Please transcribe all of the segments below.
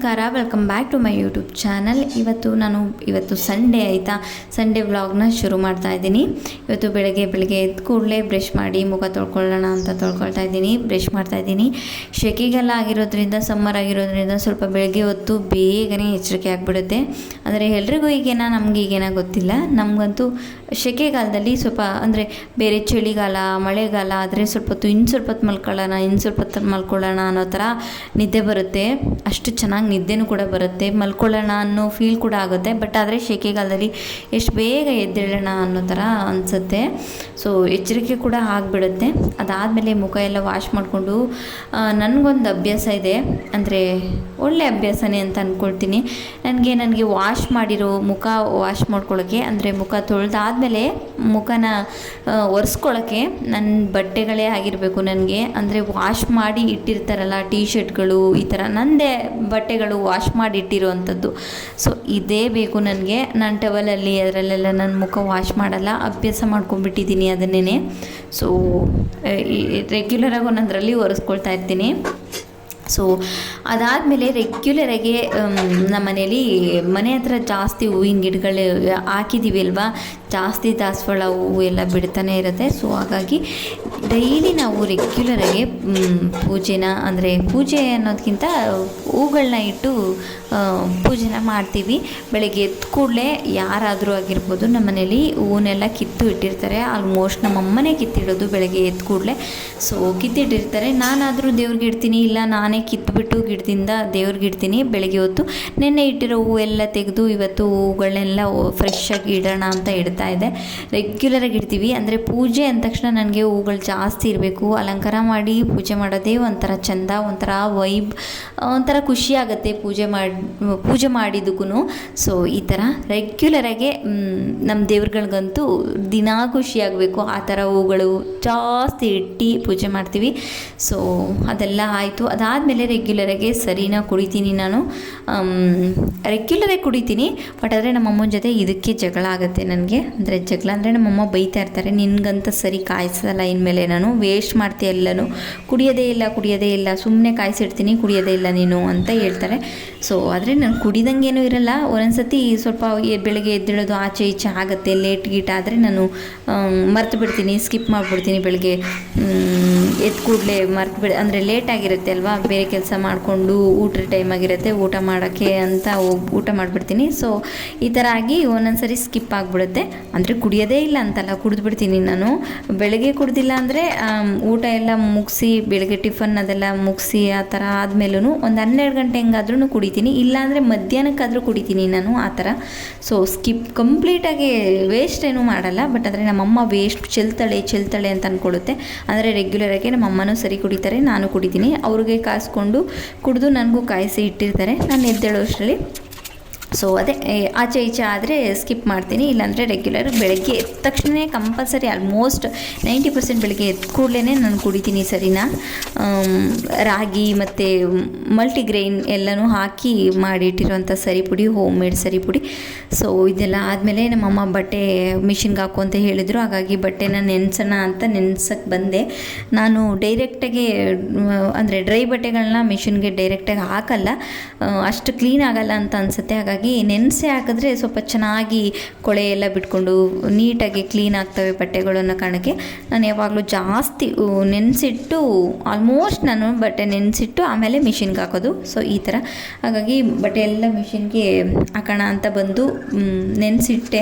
ನಮಸ್ಕಾರ, welcome back to my YouTube channel. ಇವತ್ತು Sunday ಆಯಿತಾ. ಸಂಡೇ ವ್ಲಾಗ್ನ ಶುರು ಮಾಡ್ತಾ ಇದ್ದೀನಿ. ಇವತ್ತು ಬೆಳಗ್ಗೆ ಎದ್ದು ಕೂಡಲೇ ಬ್ರಷ್ ಮಾಡಿ ಮುಖ ತೊಳ್ಕೊಳ್ಳೋಣ ಅಂತ ತೊಳ್ಕೊಳ್ತಾ ಇದ್ದೀನಿ. ಬ್ರಷ್ ಮಾಡ್ತಾ ಇದ್ದೀನಿ. ಸೆಕೆಗೆಲ್ಲ ಆಗಿರೋದ್ರಿಂದ, ಸಮ್ಮರ್ ಆಗಿರೋದ್ರಿಂದ ಸ್ವಲ್ಪ ಬೆಳಗ್ಗೆ ಹೊತ್ತು ಬೇಗನೆ ಎಚ್ಚರಿಕೆ ಆಗಿಬಿಡುತ್ತೆ. ಅಂದರೆ ಎಲ್ರಿಗೂ ಈಗೇನ, ನಮ್ಗೆ ಈಗೇನ ಗೊತ್ತಿಲ್ಲ. ನಮಗಂತೂ ಸೆಕೆಗಾಲದಲ್ಲಿ ಸ್ವಲ್ಪ ಅಂದರೆ ಬೇರೆ ಚಳಿಗಾಲ, ಮಳೆಗಾಲ ಆದರೆ ಸ್ವಲ್ಪ ಹೊತ್ತು ಇನ್ನು ಸ್ವಲ್ಪ ಹೊತ್ತು ಮಲ್ಕೊಳ್ಳೋಣ ಅನ್ನೋ ಥರ ನಿದ್ದೆ ಬರುತ್ತೆ. ಅಷ್ಟು ಚೆನ್ನಾಗಿ ನಿದ್ದೆನೂ ಕೂಡ ಬರುತ್ತೆ, ಮಲ್ಕೊಳ್ಳೋಣ ಅನ್ನೋ ಫೀಲ್ ಕೂಡ ಆಗುತ್ತೆ. ಬಟ್ ಆದರೆ ಸೆಕೆಗಾಲದಲ್ಲಿ ಎಷ್ಟು ಬೇಗ ಎದ್ದೇಳೋಣ ಅನ್ನೋ ಥರ ಅನಿಸುತ್ತೆ. ಸೊ ಎಚ್ಚರಿಕೆ ಕೂಡ ಆಗಿಬಿಡುತ್ತೆ. ಅದಾದಮೇಲೆ ಮುಖ ಎಲ್ಲ ವಾಶ್ ಮಾಡಿಕೊಂಡು, ನನಗೊಂದು ಅಭ್ಯಾಸ ಇದೆ, ಅಂದರೆ ಒಳ್ಳೆ ಅಭ್ಯಾಸನೇ ಅಂತ ಅಂದ್ಕೊಳ್ತೀನಿ. ನನಗೆ ವಾಶ್ ಮಾಡಿರೋ ಮುಖ ವಾಶ್ ಮಾಡ್ಕೊಳ್ಳೋಕ್ಕೆ, ಅಂದರೆ ಮುಖ ತೊಳೆದಾದ್ಮೇಲೆ ಮುಖನ ಒರೆಸ್ಕೊಳ್ಳೋಕ್ಕೆ ನನ್ನ ಬಟ್ಟೆಗಳೇ ಆಗಿರಬೇಕು ನನಗೆ. ಅಂದರೆ ವಾಶ್ ಮಾಡಿ ಇಟ್ಟಿರ್ತಾರಲ್ಲ ಟೀ ಶರ್ಟ್ಗಳು, ಈ ಥರ ನನ್ನದೇ ಬಟ್ಟೆಗಳು ವಾಶ್ ಮಾಡಿ ಇಟ್ಟಿರುವಂಥದ್ದು. ಸೊ ಇದೇ ಬೇಕು ನನಗೆ. ನಾನು ಟವಲಲ್ಲಿ ಅದರಲ್ಲೆಲ್ಲ ನನ್ನ ಮುಖ ವಾಶ್ ಮಾಡಲ್ಲ, ಅಭ್ಯಾಸ ಮಾಡ್ಕೊಂಡ್ಬಿಟ್ಟಿದ್ದೀನಿ ಅದನ್ನೇ. ಸೊ ರೆಗ್ಯುಲರಾಗಿ ಒಂದೊಂದರಲ್ಲಿ ಒರೆಸ್ಕೊಳ್ತಾ ಇರ್ತೀನಿ. ಸೊ ಅದಾದಮೇಲೆ ರೆಗ್ಯುಲರಾಗಿ ನಮ್ಮ ಮನೆ ಹತ್ರ ಜಾಸ್ತಿ ಹೂವಿನ ಗಿಡಗಳು ಹಾಕಿದ್ದೀವಿ ಅಲ್ವಾ, ಜಾಸ್ತಿ ದಾಸವಾಳ ಹೂವು ಎಲ್ಲ ಬಿಡ್ತಾನೆ ಇರುತ್ತೆ. ಸೊ ಹಾಗಾಗಿ ಡೈಲಿ ನಾವು ರೆಗ್ಯುಲರಾಗಿ ಪೂಜೆನ, ಅಂದರೆ ಪೂಜೆ ಅನ್ನೋದಕ್ಕಿಂತ ಹೂಗಳನ್ನ ಇಟ್ಟು ಪೂಜೆನ ಮಾಡ್ತೀವಿ. ಬೆಳಗ್ಗೆ ಎದ್ದ ಕೂಡಲೇ ಯಾರಾದರೂ ಆಗಿರ್ಬೋದು, ನಮ್ಮ ಮನೇಲಿ ಹೂವನ್ನೆಲ್ಲ ಕಿತ್ತು ಇಟ್ಟಿರ್ತಾರೆ. ಆಲ್ಮೋಸ್ಟ್ ನಮ್ಮಮ್ಮನೇ ಕಿತ್ತಿಡೋದು ಬೆಳಗ್ಗೆ ಎದ್ದ ಕೂಡಲೇ. ಸೊ ಕಿತ್ತಿಟ್ಟಿರ್ತಾರೆ. ನಾನಾದರೂ ದೇವ್ರಿಗೆ ಇಡ್ತೀನಿ, ಇಲ್ಲ ನಾನೇ ಕಿತ್ಬಿಟ್ಟು ಗಿಡದಿಂದ ದೇವ್ರಿಗೆ ಇಡ್ತೀನಿ. ಬೆಳಗ್ಗೆ ಹೊತ್ತು ನೆನ್ನೆ ಇಟ್ಟಿರೋ ಹೂವು ಎಲ್ಲ ತೆಗೆದು ಇವತ್ತು ಹೂಗಳನ್ನೆಲ್ಲ ಫ್ರೆಶ್ಶಾಗಿ ಇಡೋಣ ಅಂತ ಇಡ್ತಾ ಇದೆ. ರೆಗ್ಯುಲರಾಗಿ ಇಡ್ತೀವಿ. ಅಂದರೆ ಪೂಜೆ ಅಂದ ತಕ್ಷಣ ನನಗೆ ಹೂಗಳು ಜಾಸ್ತಿ ಇರಬೇಕು. ಅಲಂಕಾರ ಮಾಡಿ ಪೂಜೆ ಮಾಡೋದೇ ಒಂಥರ ಚೆಂದ, ಒಂಥರ ವೈಬ್, ಒಂಥರ ಖುಷಿ ಆಗುತ್ತೆ ಪೂಜೆ ಮಾಡಿದ್ದಕ್ಕೂ. ಸೊ ಈ ಥರ ರೆಗ್ಯುಲರಾಗಿ ನಮ್ಮ ದೇವ್ರುಗಳಿಗಂತೂ ದಿನಾ ಖುಷಿಯಾಗಬೇಕು, ಆ ಥರ ಹೂಗಳು ಜಾಸ್ತಿ ಇಟ್ಟು ಪೂಜೆ ಮಾಡ್ತೀವಿ. ಸೊ ಅದೆಲ್ಲ ಆಯಿತು. ಅದಾದಮೇಲೆ ರೆಗ್ಯುಲರಾಗಿ ಸರಿನಾ ಕುಡಿತೀನಿ ನಾನು. ರೆಗ್ಯುಲರಾಗಿ ಕುಡಿತೀನಿ. ಬಟ್ ಆದರೆ ನಮ್ಮಮ್ಮನ ಜೊತೆ ಇದಕ್ಕೆ ಜಗಳ ಆಗುತ್ತೆ ನನಗೆ. ಅಂದರೆ ಜಗಳ ಅಂದರೆ ನಮ್ಮಮ್ಮ ಬೈತಾ ಇರ್ತಾರೆ, ನಿನಗಂತ ಸರಿ ಕಾಯಿಸಲ್ಲ ಇನ್ಮೇಲೆ, ನಾನು ವೇಸ್ಟ್ ಮಾಡ್ತೀಯ ಎಲ್ಲನೂ, ಕುಡಿಯೋದೇ ಇಲ್ಲ, ಸುಮ್ಮನೆ ಕಾಯಿಸಿಡ್ತೀನಿ, ಕುಡಿಯೋದೇ ಇಲ್ಲ ನೀನು ಅಂತ ಹೇಳ್ತಾರೆ. ಸೊ ಆದರೆ ನಾನು ಕುಡಿದಂಗೇನೂ ಇರಲ್ಲ. ಒಂದೊಂದ್ಸತಿ ಸ್ವಲ್ಪ ಬೆಳಗ್ಗೆ ಎದ್ದೇಳೋದು ಆಚೆ ಈಚೆ ಆಗುತ್ತೆ, ಲೇಟ್ ಗೀಟ್ ಆದರೆ ನಾನು ಮರ್ತು ಬಿಡ್ತೀನಿ, ಸ್ಕಿಪ್ ಮಾಡಿಬಿಡ್ತೀನಿ. ಬೆಳಗ್ಗೆ ಎದ್ದು ಕೂಡಲೇ ಅಂದರೆ ಲೇಟ್ ಆಗಿರುತ್ತೆ ಅಲ್ವಾ, ಬೇರೆ ಕೆಲಸ ಮಾಡಿಕೊಂಡು ಊಟದ ಟೈಮ್ ಆಗಿರುತ್ತೆ, ಊಟ ಮಾಡೋಕ್ಕೆ ಅಂತ ಊಟ ಮಾಡಿಬಿಡ್ತೀನಿ. ಸೊ ಈ ಥರ ಆಗಿ ಒಂದೊಂದ್ಸರಿ ಸ್ಕಿಪ್ ಆಗಿಬಿಡುತ್ತೆ. ಅಂದರೆ ಕುಡಿಯೋದೇ ಇಲ್ಲ ಅಂತಲ್ಲ, ಕುಡಿದ್ಬಿಡ್ತೀನಿ ನಾನು. ಬೆಳಗ್ಗೆ ಕುಡ್ದಿಲ್ಲ ಅಂದರೆ ಊಟ ಎಲ್ಲ ಮುಗಿಸಿ, ಬೆಳಗ್ಗೆ ಟಿಫನ್ ಅದೆಲ್ಲ ಮುಗಿಸಿ ಆ ಥರ ಆದಮೇಲೂ ಒಂದು 12 ಗಂಟೆ ಹೆಂಗಾದ್ರೂ ಕುಡಿತೀನಿ. ಇಲ್ಲಾಂದರೆ ಮಧ್ಯಾಹ್ನಕ್ಕಾದರೂ ಕುಡಿತೀನಿ ನಾನು, ಆ ಥರ. ಸೊ ಸ್ಕಿಪ್ ಕಂಪ್ಲೀಟಾಗಿ ವೇಸ್ಟ್ ಏನೂ ಮಾಡಲ್ಲ. ಬಟ್ ಆದರೆ ನಮ್ಮಮ್ಮ ವೇಸ್ಟ್ ಚೆಲ್ತಾಳೆ ಅಂತ ಅಂದ್ಕೊಳ್ಳುತ್ತೆ. ಅಂದರೆ ರೆಗ್ಯುಲರಾಗಿ ನಮ್ಮಮ್ಮನೂ ಸರಿ ಕುಡಿತಾರೆ, ನಾನು ಕುಡಿತೀನಿ. ಅವ್ರಿಗೆ ಕಾಯಿಸ್ಕೊಂಡು ಕುಡಿದು ನನಗೂ ಕಾಯಿಸಿ ಇಟ್ಟಿರ್ತಾರೆ, ನಾನು ಎದ್ದೇಳೋ ಅಷ್ಟರಲ್ಲಿ. ಸೊ ಅದೇ ಆಚೆ ಈಚೆ ಆದರೆ ಸ್ಕಿಪ್ ಮಾಡ್ತೀನಿ. ಇಲ್ಲಾಂದರೆ ರೆಗ್ಯುಲರ್ ಬೆಳಗ್ಗೆ ಎದ್ದ ತಕ್ಷಣ ಕಂಪಲ್ಸರಿ ಆಲ್ಮೋಸ್ಟ್ 90% ಬೆಳಗ್ಗೆ ಎದ್ದ ಕೂಡಲೇ ನಾನು ಕುಡಿತೀನಿ, ಸರಿನಾ. ರಾಗಿ ಮತ್ತು ಮಲ್ಟಿಗ್ರೈನ್ ಎಲ್ಲನೂ ಹಾಕಿ ಮಾಡಿಟ್ಟಿರೋಂಥ ಸರಿ ಪುಡಿ, ಹೋಮ್ ಮೇಡ್ ಸರಿ ಪುಡಿ. ಸೊ ಇದೆಲ್ಲ ಆದಮೇಲೆ ನಮ್ಮಮ್ಮ ಬಟ್ಟೆ ಮಿಷಿನ್ಗೆ ಹಾಕು ಅಂತ ಹೇಳಿದರು. ಹಾಗಾಗಿ ಬಟ್ಟೆನ ನೆನೆಸೋಣ ಅಂತ ನೆನೆಸೋಕ್ಕೆ ಬಂದೆ. ನಾನು ಡೈರೆಕ್ಟಾಗಿ ಅಂದರೆ ಡ್ರೈ ಬಟ್ಟೆಗಳನ್ನ ಮಿಷಿನ್ಗೆ ಡೈರೆಕ್ಟಾಗಿ ಹಾಕಲ್ಲ, ಅಷ್ಟು ಕ್ಲೀನ್ ಆಗಲ್ಲ ಅಂತ ಅನಿಸುತ್ತೆ. ಹಾಗಾಗಿ ನೆನೆಸಿ ಹಾಕಿದ್ರೆ ಸ್ವಲ್ಪ ಚೆನ್ನಾಗಿ ಕೊಳೆ ಎಲ್ಲ ಬಿಟ್ಕೊಂಡು ನೀಟಾಗಿ ಕ್ಲೀನ್ ಆಗ್ತವೆ ಬಟ್ಟೆಗಳು ಅನ್ನೋ ಕಾರಣಕ್ಕೆ ನಾನು ಯಾವಾಗಲೂ ಜಾಸ್ತಿ ನೆನೆಸಿಟ್ಟು, ಆಲ್ಮೋಸ್ಟ್ ನಾನು ಬಟ್ಟೆ ನೆನೆಸಿಟ್ಟು ಆಮೇಲೆ ಮಿಷಿನ್ಗೆ ಹಾಕೋದು. ಸೊ ಈ ಥರ. ಹಾಗಾಗಿ ಬಟ್ಟೆ ಎಲ್ಲ ಮಿಷಿನ್ಗೆ ಹಾಕೋಣ ಅಂತ ಬಂದು ನೆನೆಸಿಟ್ಟು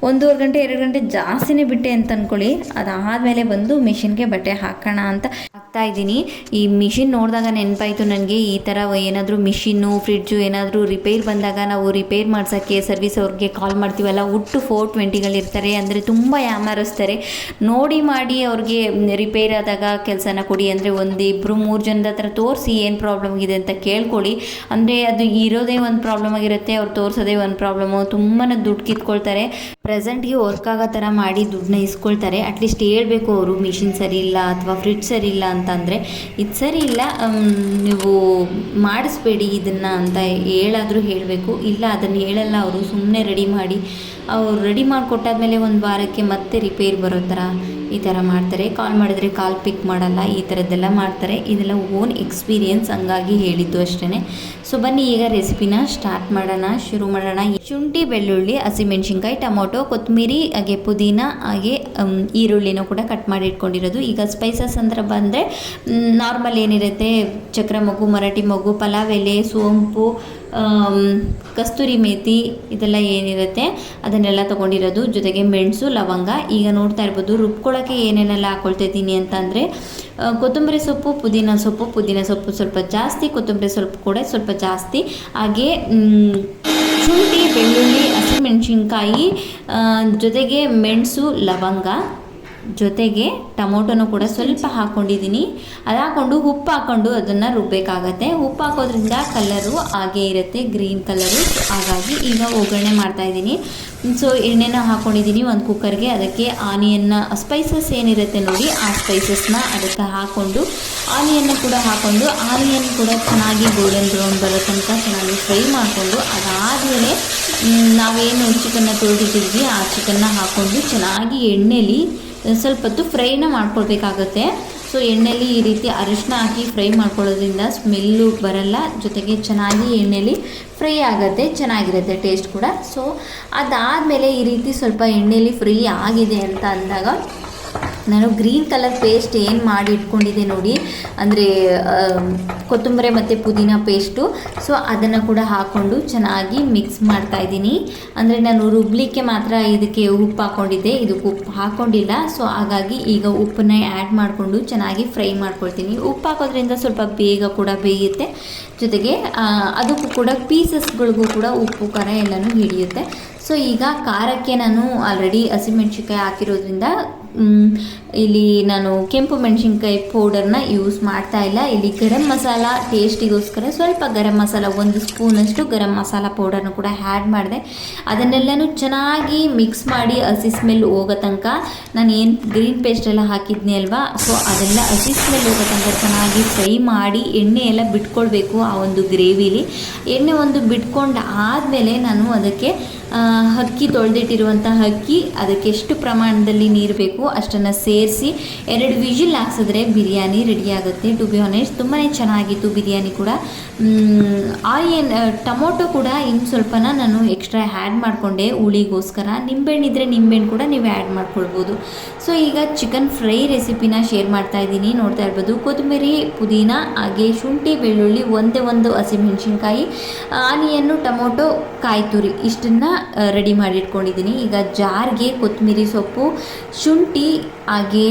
1.5 ಗಂಟೆ 2 ಗಂಟೆ ಜಾಸ್ತಿನೇ ಬಿಟ್ಟೆ ಅಂತ ಅಂದ್ಕೊಳ್ಳಿ. ಅದಾದಮೇಲೆ ಬಂದು ಮಿಷಿನ್ಗೆ ಬಟ್ಟೆ ಹಾಕೋಣ ಅಂತ ಹಾಕ್ತಾ ಇದ್ದೀನಿ. ಈ ಮಿಷಿನ್ ನೋಡಿದಾಗ ನೆನಪಾಯಿತು ನನಗೆ, ಈ ಥರ ಏನಾದರೂ ಮಿಷಿನ್ನು, ಫ್ರಿಡ್ಜು ಏನಾದರೂ ರಿಪೇರ್ ಬಂದಾಗ ನಾವು ರಿಪೇರ್ ಮಾಡ್ಸೋಕ್ಕೆ ಸರ್ವಿಸ್ ಅವ್ರಿಗೆ ಕಾಲ್ ಮಾಡ್ತೀವಲ್ಲ, ಒಟ್ಟು 420ಗಳಿರ್ತಾರೆ. ಅಂದರೆ ತುಂಬ ಯಾಮಾರಿಸ್ತಾರೆ. ನೋಡಿ ಮಾಡಿ ಅವ್ರಿಗೆ ರಿಪೇರ್ ಆದಾಗ ಕೆಲಸನ ಕೊಡಿ ಅಂದರೆ 1, 2, 3 ಜನದ ಹತ್ರ ತೋರಿಸಿ ಏನು ಪ್ರಾಬ್ಲಮ್ ಇದೆ ಅಂತ ಕೇಳ್ಕೊಳ್ಳಿ. ಅಂದರೆ ಅದು ಇರೋದೇ ಒಂದು ಪ್ರಾಬ್ಲಮ್ ಆಗಿರುತ್ತೆ, ಅವ್ರು ತೋರಿಸೋದೇ ಒಂದು ಪ್ರಾಬ್ಲಮ್ಮು. ತುಂಬಾ ದುಡ್ಡು ಕಿತ್ಕೊಳ್ತಾರೆ. ಪ್ರೆಸೆಂಟ್ಗೆ ವರ್ಕ್ ಆಗೋ ಥರ ಮಾಡಿ ದುಡ್ಡನ್ನ ಇಸ್ಕೊಳ್ತಾರೆ. ಅಟ್ಲೀಸ್ಟ್ ಹೇಳಬೇಕು ಅವರು, ಮಿಷಿನ್ ಸರಿ ಇಲ್ಲ ಅಥವಾ ಫ್ರಿಡ್ಜ್ ಸರಿ ಇಲ್ಲ ಅಂತಂದರೆ, ಇದು ಸರಿ ಇಲ್ಲ ನೀವು ಮಾಡಿಸ್ಬೇಡಿ ಇದನ್ನು ಅಂತ ಹೇಳಾದರೂ ಹೇಳಬೇಕು. ಇಲ್ಲ ಅದನ್ನು ಹೇಳಲ್ಲ ಅವರು, ಸುಮ್ಮನೆ ರೆಡಿ ಮಾಡಿ, ಅವ್ರು ರೆಡಿ ಮಾಡಿಕೊಟ್ಟಾದ್ಮೇಲೆ 1 ವಾರಕ್ಕೆ ಮತ್ತೆ ರಿಪೇರ್ ಬರೋ ಥರ ಈ ಥರ ಮಾಡ್ತಾರೆ. ಕಾಲ್ ಮಾಡಿದ್ರೆ ಕಾಲ್ ಪಿಕ್ ಮಾಡಲ್ಲ, ಈ ಥರದ್ದೆಲ್ಲ ಮಾಡ್ತಾರೆ. ಇದೆಲ್ಲ ಓನ್ ಎಕ್ಸ್ಪೀರಿಯೆನ್ಸ್, ಹಂಗಾಗಿ ಹೇಳಿದ್ದು ಅಷ್ಟೇ. ಸೊ ಬನ್ನಿ ಈಗ ರೆಸಿಪಿನ ಸ್ಟಾರ್ಟ್ ಮಾಡೋಣ, ಶುರು ಮಾಡೋಣ. ಶುಂಠಿ, ಬೆಳ್ಳುಳ್ಳಿ, ಹಸಿಮೆಣ್ಸಿನ್ಕಾಯಿ, ಟೊಮೊಟೊ, ಕೊತ್ತಂಬರಿ, ಹಾಗೆ ಪುದೀನ, ಹಾಗೆ ಈರುಳ್ಳಿನೂ ಕೂಡ ಕಟ್ ಮಾಡಿ ಇಟ್ಕೊಂಡಿರೋದು. ಈಗ ಸ್ಪೈಸಸ್ ಅಂತ ಬಂದರೆ ನಾರ್ಮಲ್ ಏನಿರುತ್ತೆ, ಚಕ್ರ ಮೊಗ್ಗು, ಮರಾಠಿ ಮೊಗ್ಗು, ಪಲಾವ್ ಎಲೆ, ಸೋಂಪು, ಕಸ್ತೂರಿ ಮೇಥಿ, ಇದೆಲ್ಲ ಏನಿರುತ್ತೆ ಅದನ್ನೆಲ್ಲ ತೊಗೊಂಡಿರೋದು. ಜೊತೆಗೆ ಮೆಣಸು, ಲವಂಗ. ಈಗ ನೋಡ್ತಾ ಇರ್ಬೋದು ರುಬ್ಕೊಳ್ಳೋಕ್ಕೆ ಏನೇನೆಲ್ಲ ಹಾಕ್ಕೊಳ್ತಿದ್ದೀನಿ ಅಂತಂದರೆ ಕೊತ್ತಂಬರಿ ಸೊಪ್ಪು, ಪುದೀನ ಸೊಪ್ಪು ಸ್ವಲ್ಪ ಜಾಸ್ತಿ, ಕೊತ್ತಂಬರಿ ಸೊಪ್ಪು ಕೂಡ ಸ್ವಲ್ಪ ಜಾಸ್ತಿ, ಹಾಗೆ ಶುಂಠಿ, ಬೆಳ್ಳುಳ್ಳಿ, ಹಸಿಮೆಣಸಿನ್ಕಾಯಿ, ಜೊತೆಗೆ ಮೆಣಸು, ಲವಂಗ, ಜೊತೆಗೆ ಟೊಮೊಟೊನೂ ಕೂಡ ಸ್ವಲ್ಪ ಹಾಕ್ಕೊಂಡಿದ್ದೀನಿ. ಅದು ಹಾಕ್ಕೊಂಡು ಉಪ್ಪು ಹಾಕ್ಕೊಂಡು ಅದನ್ನು ರುಬ್ಬಬೇಕಾಗತ್ತೆ. ಉಪ್ಪು ಹಾಕೋದ್ರಿಂದ ಕಲರು ಹಾಗೇ ಇರುತ್ತೆ, ಗ್ರೀನ್ ಕಲರು. ಹಾಗಾಗಿ ಈಗ ಒಗ್ಗರಣೆ ಮಾಡ್ತಾಯಿದ್ದೀನಿ. ಸೊ ಎಣ್ಣೆನ ಹಾಕ್ಕೊಂಡಿದ್ದೀನಿ ಒಂದು ಕುಕ್ಕರ್ಗೆ. ಅದಕ್ಕೆ ಆನಿಯನ್ನ, ಸ್ಪೈಸಸ್ ಏನಿರುತ್ತೆ ನೋಡಿ ಆ ಸ್ಪೈಸಸ್ನ ಅದಕ್ಕೆ ಹಾಕ್ಕೊಂಡು ಆನಿಯನ್ನು ಕೂಡ ಹಾಕ್ಕೊಂಡು ಆನಿಯನ್ ಕೂಡ ಚೆನ್ನಾಗಿ ಗೋಲ್ಡನ್ ಬ್ರೌನ್ ಬರೋ ತನಕ ಚೆನ್ನಾಗಿ ಫ್ರೈ ಮಾಡಿಕೊಂಡು, ಅದಾದಮೇಲೆ ನಾವೇನು ಚಿಕನ್ನ ತೊಳೆದಿಟ್ಟಿದ್ವಿ ಆ ಚಿಕನ್ನ ಹಾಕ್ಕೊಂಡು ಚೆನ್ನಾಗಿ ಎಣ್ಣೆಲಿ ಸ್ವಲ್ಪ ಹೊತ್ತು ಫ್ರೈನ ಮಾಡ್ಕೊಳ್ಬೇಕಾಗತ್ತೆ. ಸೊ ಎಣ್ಣೆಲಿ ಈ ರೀತಿ ಅರಿಶಿನ ಹಾಕಿ ಫ್ರೈ ಮಾಡ್ಕೊಳ್ಳೋದ್ರಿಂದ ಸ್ಮೆಲ್ಲು ಬರಲ್ಲ, ಜೊತೆಗೆ ಚೆನ್ನಾಗಿ ಎಣ್ಣೆಲಿ ಫ್ರೈ ಆಗುತ್ತೆ, ಚೆನ್ನಾಗಿರುತ್ತೆ ಟೇಸ್ಟ್ ಕೂಡ. ಸೊ ಅದಾದಮೇಲೆ ಈ ರೀತಿ ಸ್ವಲ್ಪ ಎಣ್ಣೆಲಿ ಫ್ರೈ ಆಗಿದೆ ಅಂತ ಅಂದಾಗ ನಾನು ಗ್ರೀನ್ ಕಲರ್ ಪೇಸ್ಟ್ ಏನು ಮಾಡಿ ಇಟ್ಕೊಂಡಿದ್ದೆ ನೋಡಿ, ಅಂದರೆ ಕೊತ್ತಂಬರಿ ಮತ್ತು ಪುದೀನ ಪೇಸ್ಟು. ಸೊ ಅದನ್ನು ಕೂಡ ಹಾಕ್ಕೊಂಡು ಚೆನ್ನಾಗಿ ಮಿಕ್ಸ್ ಮಾಡ್ತಾಯಿದ್ದೀನಿ. ಅಂದರೆ ನಾನು ರುಬ್ಲಿಕ್ಕೆ ಮಾತ್ರ ಇದಕ್ಕೆ ಉಪ್ಪು ಹಾಕ್ಕೊಂಡಿದ್ದೆ, ಇದಕ್ಕೆ ಉಪ್ಪು ಹಾಕ್ಕೊಂಡಿಲ್ಲ. ಸೊ ಹಾಗಾಗಿ ಈಗ ಉಪ್ಪನ್ನ ಆ್ಯಡ್ ಮಾಡಿಕೊಂಡು ಚೆನ್ನಾಗಿ ಫ್ರೈ ಮಾಡ್ಕೊಳ್ತೀನಿ. ಉಪ್ಪು ಹಾಕೋದ್ರಿಂದ ಸ್ವಲ್ಪ ಬೇಗ ಕೂಡ ಬೇಯುತ್ತೆ, ಜೊತೆಗೆ ಅದಕ್ಕೂ ಕೂಡ ಪೀಸಸ್ಗಳಿಗೂ ಕೂಡ ಉಪ್ಪು ಖಾರ ಎಲ್ಲನೂ ಹಿಡಿಯುತ್ತೆ. ಸೊ ಈಗ ಖಾರಕ್ಕೆ ನಾನು ಆಲ್ರೆಡಿ ಹಸಿಮೆಣ್ಸಿನ್ಕಾಯಿ ಹಾಕಿರೋದ್ರಿಂದ ಇಲ್ಲಿ ನಾನು ಕೆಂಪು ಮೆಣಸಿನ್ಕಾಯಿ ಪೌಡರ್ನ ಯೂಸ್ ಮಾಡ್ತಾ ಇಲ್ಲ. ಇಲ್ಲಿ ಗರಂ ಮಸಾಲ ಟೇಸ್ಟಿಗೋಸ್ಕರ ಸ್ವಲ್ಪ ಗರಂ ಮಸಾಲ, 1 ಸ್ಪೂನಷ್ಟು ಗರಂ ಮಸಾಲ ಪೌಡರ್ನ ಕೂಡ ಆ್ಯಡ್ ಮಾಡಿದೆ. ಅದನ್ನೆಲ್ಲನೂ ಚೆನ್ನಾಗಿ ಮಿಕ್ಸ್ ಮಾಡಿ ಹಸಿ ಸ್ಮೆಲ್ ಹೋಗೋ ತನಕ, ನಾನು ಏನು ಗ್ರೀನ್ ಪೇಸ್ಟ್ ಎಲ್ಲ ಹಾಕಿದ್ನಿ ಅಲ್ವಾ, ಸೊ ಅದೆಲ್ಲ ಹಸಿ ಸ್ಮೆಲ್ ಹೋಗೋ ತನಕ ಚೆನ್ನಾಗಿ ಫ್ರೈ ಮಾಡಿ ಎಣ್ಣೆ ಎಲ್ಲ ಬಿಟ್ಕೊಳ್ಬೇಕು ಆ ಒಂದು ಗ್ರೇವಿಲಿ. ಎಣ್ಣೆ ಒಂದು ಬಿಟ್ಕೊಂಡು ಆದಮೇಲೆ ನಾನು ಅದಕ್ಕೆ ಅಕ್ಕಿ ತೊಳೆದಿಟ್ಟಿರುವಂಥ ಅಕ್ಕಿ, ಅದಕ್ಕೆ ಎಷ್ಟು ಪ್ರಮಾಣದಲ್ಲಿ ನೀರು ಬೇಕು ಅಷ್ಟನ್ನು ಸೇರಿಸಿ 2 ವಿಜಿಲ್ ಹಾಕ್ಸಿದ್ರೆ ಬಿರಿಯಾನಿ ರೆಡಿಯಾಗುತ್ತೆ. ಟು ಬಿ ಆನೆಸ್ಟ್ ತುಂಬಾ ಚೆನ್ನಾಗಿತ್ತು ಬಿರಿಯಾನಿ ಕೂಡ. ಆನಿಯನ್, ಟೊಮೊಟೊ ಕೂಡ ಇನ್ನು ಸ್ವಲ್ಪನ ನಾನು ಎಕ್ಸ್ಟ್ರಾ ಆ್ಯಡ್ ಮಾಡಿಕೊಂಡೆ ಹುಳಿಗೋಸ್ಕರ. ನಿಂಬೆಹಣ್ಣಿದ್ರೆ ನಿಂಬೆಹಣ್ಣು ಕೂಡ ನೀವು ಆ್ಯಡ್ ಮಾಡ್ಕೊಳ್ಬೋದು. ಸೊ ಈಗ ಚಿಕನ್ ಫ್ರೈ ರೆಸಿಪಿನ ಶೇರ್ ಮಾಡ್ತಾ ಇದ್ದೀನಿ, ನೋಡ್ತಾ ಇರ್ಬೋದು. ಕೊತ್ತಂಬರಿ, ಪುದೀನ, ಹಾಗೆ ಶುಂಠಿ, ಬೆಳ್ಳುಳ್ಳಿ, ಒಂದು ಹಸಿಮೆಣಸಿನ್ಕಾಯಿ, ಆನಿಯನ್ನು, ಟೊಮೊಟೊ, ಕಾಯಿ ತುರಿ ಇಷ್ಟನ್ನು ರೆಡಿ ಮಾಡಿ ಇಟ್ಕೊಂಡಿದ್ದೀನಿ. ಈಗ ಜಾರ್ಗೆ ಕೊತ್ತಂಬರಿ ಸೊಪ್ಪು, ಶುಂಠಿ, ಹಾಗೆ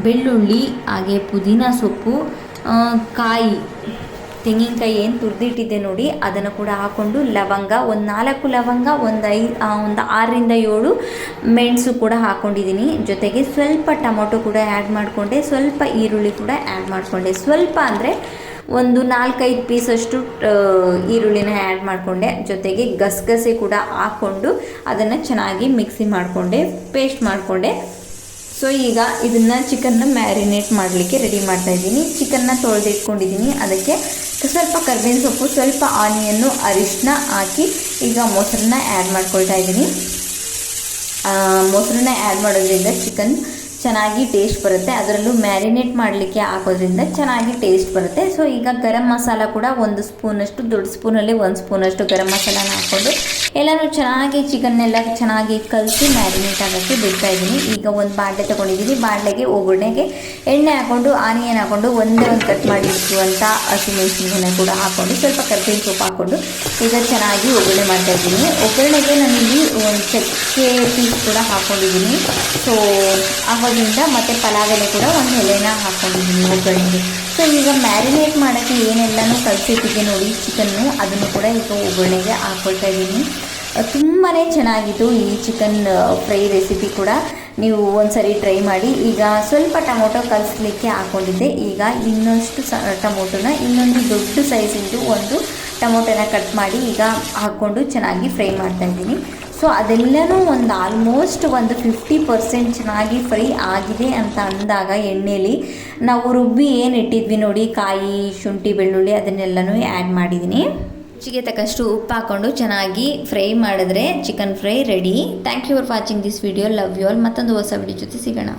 ಬೆಳ್ಳುಳ್ಳಿ, ಹಾಗೆ ಪುದೀನ ಸೊಪ್ಪು, ಕಾಯಿ, ತೆಂಗಿನಕಾಯಿ ಏನು ತುರಿದಿಟ್ಟಿದ್ದೆ ನೋಡಿ ಅದನ್ನು ಕೂಡ ಹಾಕ್ಕೊಂಡು, ಲವಂಗ, ಒಂದು 4 ಲವಂಗ, ಒಂದು 6ರಿಂದ 7 ಮೆಣಸು ಕೂಡ ಹಾಕ್ಕೊಂಡಿದ್ದೀನಿ. ಜೊತೆಗೆ ಸ್ವಲ್ಪ ಟೊಮೊಟೊ ಕೂಡ ಆ್ಯಡ್ ಮಾಡಿಕೊಂಡೆ, ಸ್ವಲ್ಪ ಈರುಳ್ಳಿ ಕೂಡ ಆ್ಯಡ್ ಮಾಡಿಕೊಂಡೆ. ಸ್ವಲ್ಪ ಅಂದರೆ ಒಂದು 4-5 ಪೀಸಷ್ಟು ಈರುಳ್ಳಿನ ಆ್ಯಡ್ ಮಾಡಿಕೊಂಡೆ. ಜೊತೆಗೆ ಗಸಗಸೆ ಕೂಡ ಹಾಕ್ಕೊಂಡು ಅದನ್ನು ಚೆನ್ನಾಗಿ ಮಿಕ್ಸಿ ಮಾಡಿಕೊಂಡೆ, ಪೇಸ್ಟ್ ಮಾಡಿಕೊಂಡೆ. ಸೊ ಈಗ ಇದನ್ನು ಚಿಕನ್ನ ಮ್ಯಾರಿನೇಟ್ ಮಾಡಲಿಕ್ಕೆ ರೆಡಿ ಮಾಡ್ತಾಯಿದ್ದೀನಿ. ಚಿಕನ್ನ ತೊಳೆದಿಟ್ಕೊಂಡಿದ್ದೀನಿ, ಅದಕ್ಕೆ ಸ್ವಲ್ಪ ಕರ್ಬೇವಿನ ಸೊಪ್ಪು, ಸ್ವಲ್ಪ ಆನಿಯನ್ನು, ಅರಿಶಿನ ಹಾಕಿ ಈಗ ಮೊಸರನ್ನ ಆ್ಯಡ್ ಮಾಡ್ಕೊಳ್ತಾ ಇದ್ದೀನಿ. ಮೊಸರನ್ನ ಆ್ಯಡ್ ಮಾಡೋದ್ರಿಂದ ಚಿಕನ್ ಚೆನ್ನಾಗಿ ಟೇಸ್ಟ್ ಬರುತ್ತೆ, ಅದರಲ್ಲೂ ಮ್ಯಾರಿನೇಟ್ ಮಾಡಲಿಕ್ಕೆ ಹಾಕೋದ್ರಿಂದ ಚೆನ್ನಾಗಿ ಟೇಸ್ಟ್ ಬರುತ್ತೆ. ಸೊ ಈಗ ಗರಂ ಮಸಾಲ ಕೂಡ 1 ಸ್ಪೂನಷ್ಟು, ದೊಡ್ಡ ಸ್ಪೂನಲ್ಲಿ 1 ಸ್ಪೂನಷ್ಟು ಗರಂ ಮಸಾಲಾನ ಹಾಕ್ಕೊಂಡು ಎಲ್ಲನೂ ಚೆನ್ನಾಗಿ ಚಿಕನ್ನೆಲ್ಲ ಚೆನ್ನಾಗಿ ಕಲಸಿ ಮ್ಯಾರಿನೇಟ್ ಆಗೋಕ್ಕೆ ಬಿಡ್ತಾಯಿದ್ದೀನಿ. ಈಗ ಒಂದು ಬಾಣಲೆ ತೊಗೊಂಡಿದ್ದೀನಿ. ಬಾಣಲೆಗೆ ಒಗ್ಗರಣೆಗೆ ಎಣ್ಣೆ ಹಾಕ್ಕೊಂಡು, ಆನಿಯನ್ ಹಾಕ್ಕೊಂಡು, ಒಂದೇ ಕಟ್ ಮಾಡಿರುವಂಥ ಹಸಿಮೆಣಸಿನಕಾಯಿ ಕೂಡ ಹಾಕ್ಕೊಂಡು, ಸ್ವಲ್ಪ ಕರ್ಬೇವಿನ ಸೊಪ್ಪು ಹಾಕ್ಕೊಂಡು ಈಗ ಚೆನ್ನಾಗಿ ಒಗ್ಗರಣೆ ಮಾಡ್ತಾಯಿದ್ದೀನಿ. ಒಗ್ಗರಣೆಗೆ ನಾನಿಲ್ಲಿ ಒಂದು ಚಕ್ಕೆ ಪೀಸ್ ಕೂಡ ಹಾಕ್ಕೊಂಡಿದ್ದೀನಿ. ಸೊ ಆಗೋದ್ರಿಂದ ಮತ್ತು ಪಲಾವ್ ಎಲೆ ಕೂಡ ಒಂದು ಎಲೆನ ಹಾಕ್ಕೊಂಡಿದ್ದೀನಿ ಒಗ್ಗರಣೆಗೆ. ಸೊ ಈಗ ಮ್ಯಾರಿನೇಟ್ ಮಾಡೋಕ್ಕೆ ಏನೆಲ್ಲನೂ ಕಲಸಿಟ್ಟಿದ್ದೆ ನೋಡಿ ಚಿಕನ್ನು, ಅದನ್ನು ಕೂಡ ಈಗ ಒಗ್ಗರಣೆಗೆ ಹಾಕ್ಕೊಳ್ತಾ ಇದ್ದೀನಿ. ತುಂಬಾ ಚೆನ್ನಾಗಿತ್ತು ಈ ಚಿಕನ್ ಫ್ರೈ ರೆಸಿಪಿ ಕೂಡ, ನೀವು ಒಂದ್ಸರಿ ಟ್ರೈ ಮಾಡಿ. ಈಗ ಸ್ವಲ್ಪ ಟೊಮೊಟೊ ಕಲಿಸ್ಲಿಕ್ಕೆ ಹಾಕ್ಕೊಂಡಿದ್ದೆ. ಈಗ ಇನ್ನಷ್ಟು ಟೊಮೊಟೊನ, ಇನ್ನೊಂದು ದೊಡ್ಡ ಸೈಜಿಂದು ಒಂದು ಟೊಮೊಟೊನ ಕಟ್ ಮಾಡಿ ಈಗ ಹಾಕ್ಕೊಂಡು ಚೆನ್ನಾಗಿ ಫ್ರೈ ಮಾಡ್ತಾಯಿದ್ದೀನಿ. ಸೊ ಅದೆಲ್ಲನೂ ಒಂದು ಆಲ್ಮೋಸ್ಟ್ ಒಂದು 50% ಚೆನ್ನಾಗಿ ಫ್ರೈ ಆಗಿದೆ ಅಂತ ಅಂದಾಗ ಎಣ್ಣೆಲಿ ನಾವು ರುಬ್ಬಿ ಏನು ಇಟ್ಟಿದ್ವಿ ನೋಡಿ, ಕಾಯಿ, ಶುಂಠಿ, ಬೆಳ್ಳುಳ್ಳಿ ಅದನ್ನೆಲ್ಲನೂ ಆ್ಯಡ್ ಮಾಡಿದ್ದೀನಿ. ರುಚಿಗೆ ತಕ್ಕಷ್ಟು ಉಪ್ಪು ಹಾಕ್ಕೊಂಡು ಚೆನ್ನಾಗಿ ಫ್ರೈ ಮಾಡಿದ್ರೆ chicken fry ready. Thank you for watching this video. Love you all. ಮತ್ತೊಂದು ಹೊಸ ವಿಡಿಯೋ ಜೊತೆ ಸಿಗೋಣ.